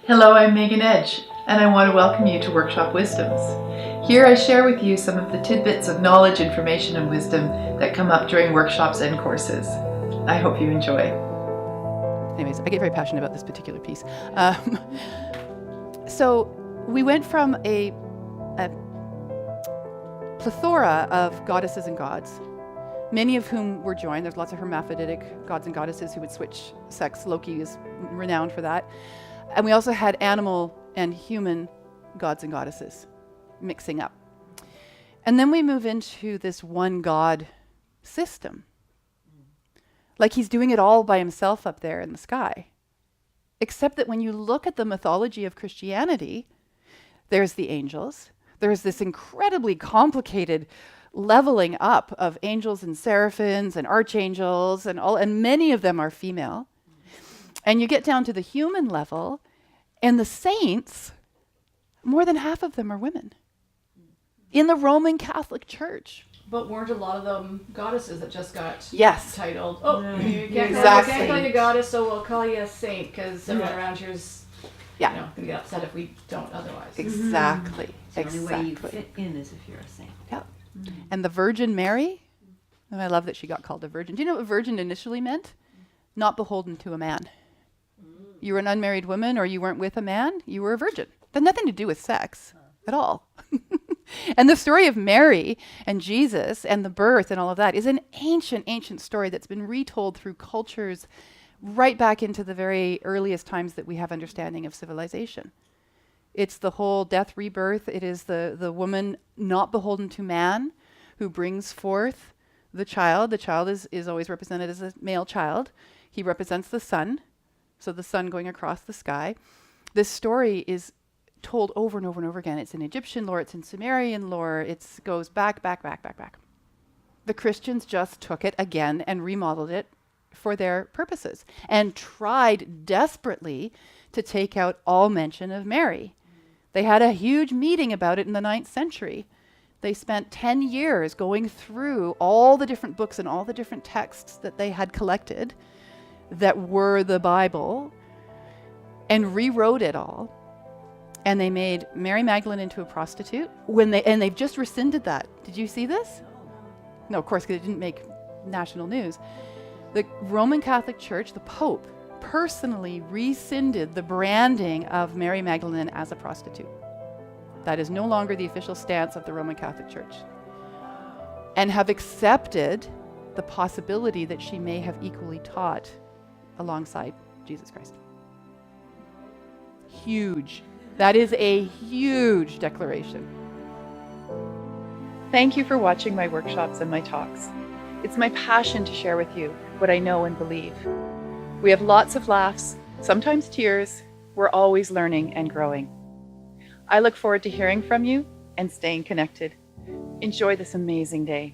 Hello, I'm Megan Edge, and I want to welcome you to Workshop Wisdoms. Here I share with you some of the tidbits of knowledge, information, and wisdom that come up during workshops and courses. I hope you enjoy. Anyways, I get very passionate about this particular piece. So we went from a plethora of goddesses and gods, many of whom were joined. There's lots of hermaphroditic gods and goddesses who would switch sex. Loki is renowned for that. And we also had animal and human gods and goddesses mixing up. And then we move into this one God system. Like he's doing it all by himself up there in the sky. Except that when you look at the mythology of Christianity, there's the angels. There's this incredibly complicated leveling up of angels and seraphims and archangels and many of them are female. And you get down to the human level, and the saints, more than half of them are women in the Roman Catholic Church. But weren't a lot of them goddesses that just got titled? Oh, you can't call you a goddess, so we'll call you a saint because everyone around here's going to get upset if we don't otherwise. Exactly. The only way you fit in is if you're a saint. Yeah. And the Virgin Mary, and I love that she got called a virgin. Do you know what virgin initially meant? Not beholden to a man. You were an unmarried woman or you weren't with a man, you were a virgin. It had nothing to do with sex at all. And the story of Mary and Jesus and the birth and all of that is an ancient story that's been retold through cultures right back into the very earliest times that we have understanding of civilization. It's the whole death, rebirth. It is the woman not beholden to man who brings forth the child. The child is always represented as a male child. He represents the sun. So the sun going across the sky. This story is told over and over and over again. It's in Egyptian lore, it's in Sumerian lore, it goes back. The Christians just took it again and remodeled it for their purposes and tried desperately to take out all mention of Mary. They had a huge meeting about it in the 9th century. They spent 10 years going through all the different books and all the different texts that they had collected that were the Bible and rewrote it all. And they made Mary Magdalene into a prostitute and they've just rescinded that. Did you see this? No, of course, because it didn't make national news. The Roman Catholic Church, the Pope, personally rescinded the branding of Mary Magdalene as a prostitute. That is no longer the official stance of the Roman Catholic Church. And have accepted the possibility that she may have equally taught alongside Jesus Christ. Huge. That is a huge declaration. Thank you for watching my workshops and my talks. It's my passion to share with you what I know and believe. We have lots of laughs, sometimes tears. We're always learning and growing. I look forward to hearing from you and staying connected. Enjoy this amazing day.